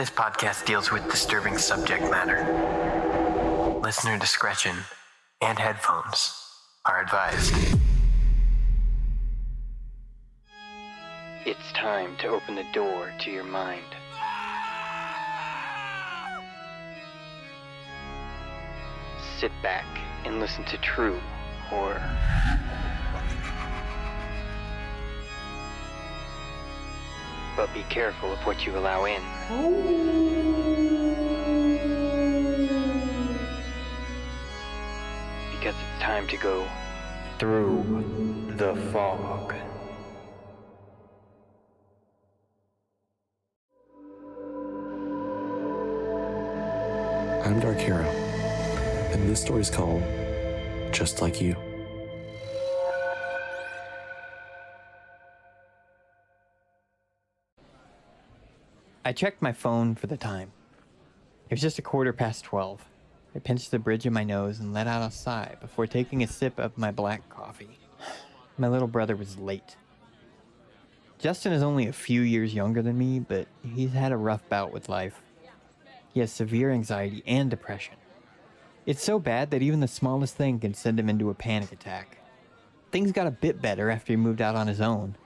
This podcast deals with disturbing subject matter. Listener discretion and headphones are advised. It's time to open the door to your mind. Sit back and listen to true horror. But be careful of what you allow in. Because it's time to go through the fog. I'm DarkHero, and this story is called Just Like You. I checked my phone for the time. It was just 12:15. I pinched the bridge of my nose and let out a sigh before taking a sip of my black coffee. My little brother was late. Justin is only a few years younger than me, but he's had a rough bout with life. He has severe anxiety and depression. It's so bad that even the smallest thing can send him into a panic attack. Things got a bit better after he moved out on his own,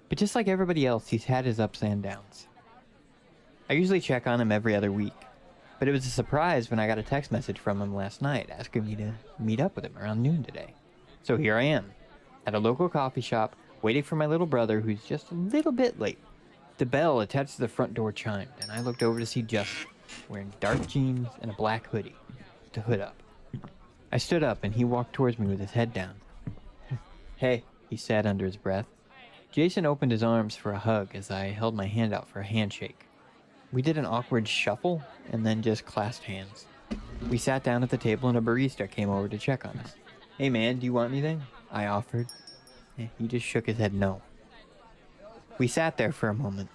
but just like everybody else, he's had his ups and downs. I usually check on him every other week, but it was a surprise when I got a text message from him last night asking me to meet up with him around noon today. So here I am, at a local coffee shop, waiting for my little brother who's just a little bit late. The bell attached to the front door chimed, and I looked over to see Justin, wearing dark jeans and a black hoodie, with the hood up. I stood up and he walked towards me with his head down. "Hey," he said under his breath. Jason opened his arms for a hug as I held my hand out for a handshake. We did an awkward shuffle and then just clasped hands. We sat down at the table and a barista came over to check on us. "Hey man, do you want anything?" I offered. He just shook his head no. We sat there for a moment.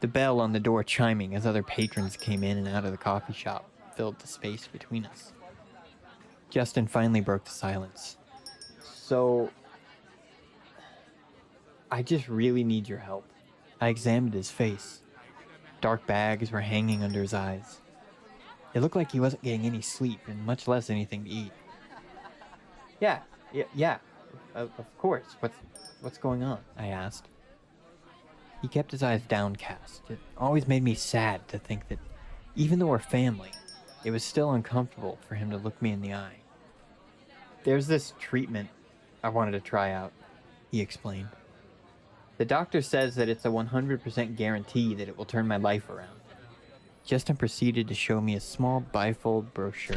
The bell on the door chiming as other patrons came in and out of the coffee shop filled the space between us. Justin finally broke the silence. "So, I just really need your help." I examined his face. Dark bags were hanging under his eyes. It looked like he wasn't getting any sleep and much less anything to eat. Yeah, of course. What's going on?" I asked. He kept his eyes downcast. It always made me sad to think that even though we're family, it was still uncomfortable for him to look me in the eye. "There's this treatment I wanted to try out," he explained. "The doctor says that it's a 100% guarantee that it will turn my life around." Justin proceeded to show me a small bifold brochure.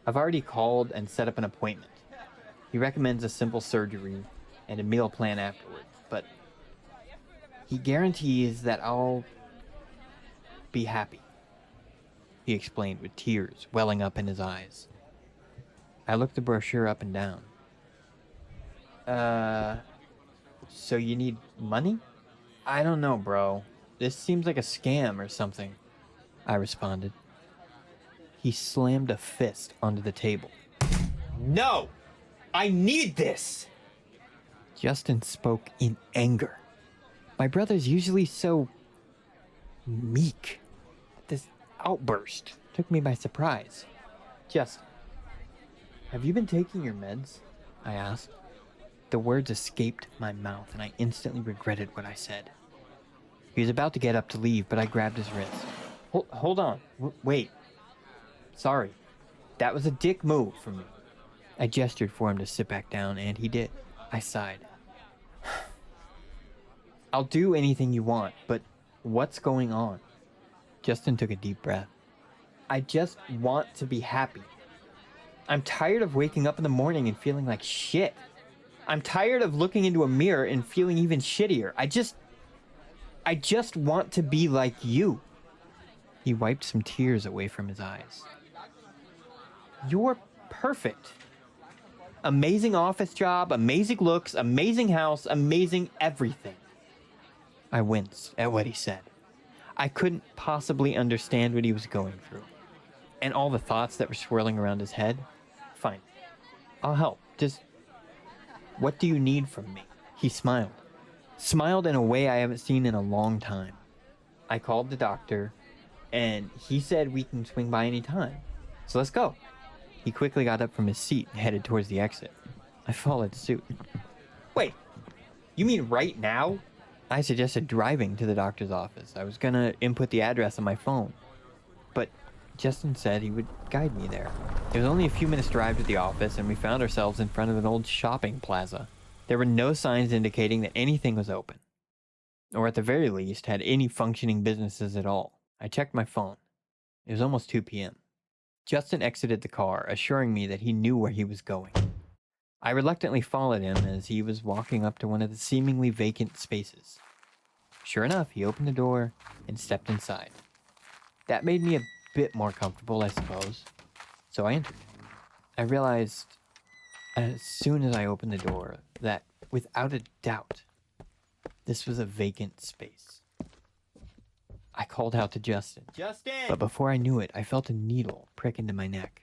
"I've already called and set up an appointment. He recommends a simple surgery and a meal plan afterwards, but he guarantees that I'll be happy," he explained with tears welling up in his eyes. I looked the brochure up and down. So you need money?" "I don't know, bro. This seems like a scam or something," I responded. He slammed a fist onto the table. "No! I need this!" Justin spoke in anger. My brother's usually so meek. This outburst took me by surprise. "Justin, have you been taking your meds?" I asked. The words escaped my mouth, and I instantly regretted what I said. He was about to get up to leave, but I grabbed his wrist. Hold on. Wait. Sorry. That was a dick move from me." I gestured for him to sit back down, and he did. I sighed. "I'll do anything you want, but what's going on?" Justin took a deep breath. "I just want to be happy. I'm tired of waking up in the morning and feeling like shit. I'm tired of looking into a mirror and feeling even shittier. I just want to be like you." He wiped some tears away from his eyes. "You're perfect. Amazing office job, amazing looks, amazing house, amazing everything." I winced at what he said. I couldn't possibly understand what he was going through. And all the thoughts that were swirling around his head. "Fine. I'll help. Just, what do you need from me?" He smiled. Smiled in a way I haven't seen in a long time. "I called the doctor. and he said we can swing by any time. So let's go. He quickly got up from his seat and headed towards the exit. I followed suit. Wait, you mean right now? I suggested driving to the doctor's office. I was gonna input the address on my phone, but Justin said he would guide me there. It was only a few minutes drive to the office, and we found ourselves in front of an old shopping plaza. There were no signs indicating that anything was open, or at the very least had any functioning businesses at all. I checked my phone. It was almost 2 p.m. Justin exited the car, assuring me that he knew where he was going. I reluctantly followed him as he was walking up to one of the seemingly vacant spaces. Sure enough, he opened the door and stepped inside. That made me a bit more comfortable, I suppose. So I entered. I realized, as soon as I opened the door, that without a doubt, this was a vacant space. I called out to Justin. Justin! But before I knew it, I felt a needle prick into my neck.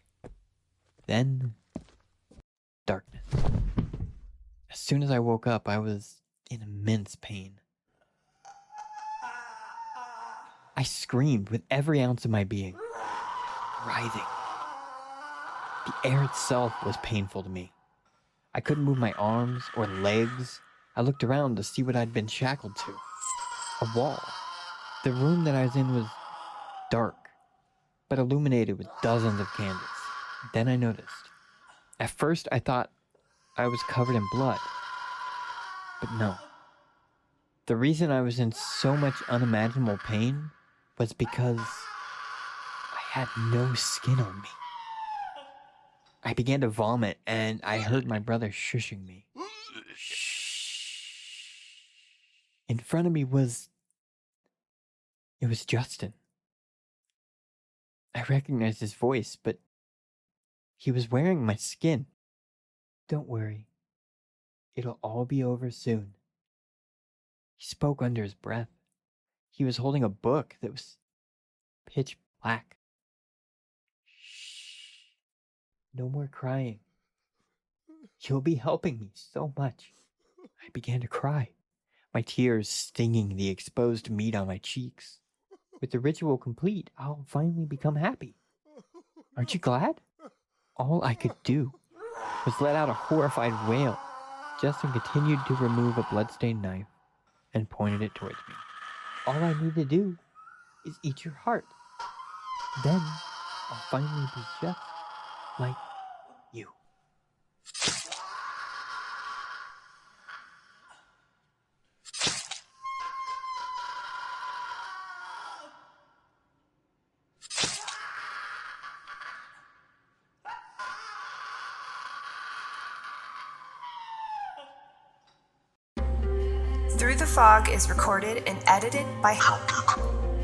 Then, darkness. As soon as I woke up, I was in immense pain. I screamed with every ounce of my being, writhing. The air itself was painful to me. I couldn't move my arms or legs. I looked around to see what I'd been shackled to. A wall. The room that I was in was dark, but illuminated with dozens of candles. Then I noticed. At first, I thought I was covered in blood. But no. The reason I was in so much unimaginable pain was because I had no skin on me. I began to vomit, and I heard my brother shushing me. Shh. In front of me was... It was Justin. I recognized his voice, but he was wearing my skin. Don't worry. It'll all be over soon. He spoke under his breath. He was holding a book that was pitch black. Shh. No more crying. You'll be helping me so much. I began to cry, my tears stinging the exposed meat on my cheeks. With the ritual complete, I'll finally become happy. Aren't you glad? All I could do was let out a horrified wail. Justin continued to remove a bloodstained knife and pointed it towards me. All I need to do is eat your heart. Then I'll finally be just like you. Through the Fog is recorded and edited by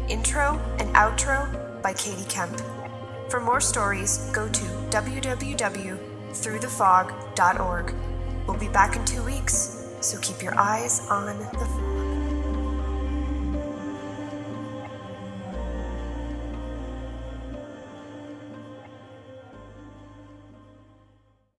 Intro and outro by Katie Kemp. For more stories, go to www.throughthefog.org. We'll be back in 2 weeks, so keep your eyes on the fog.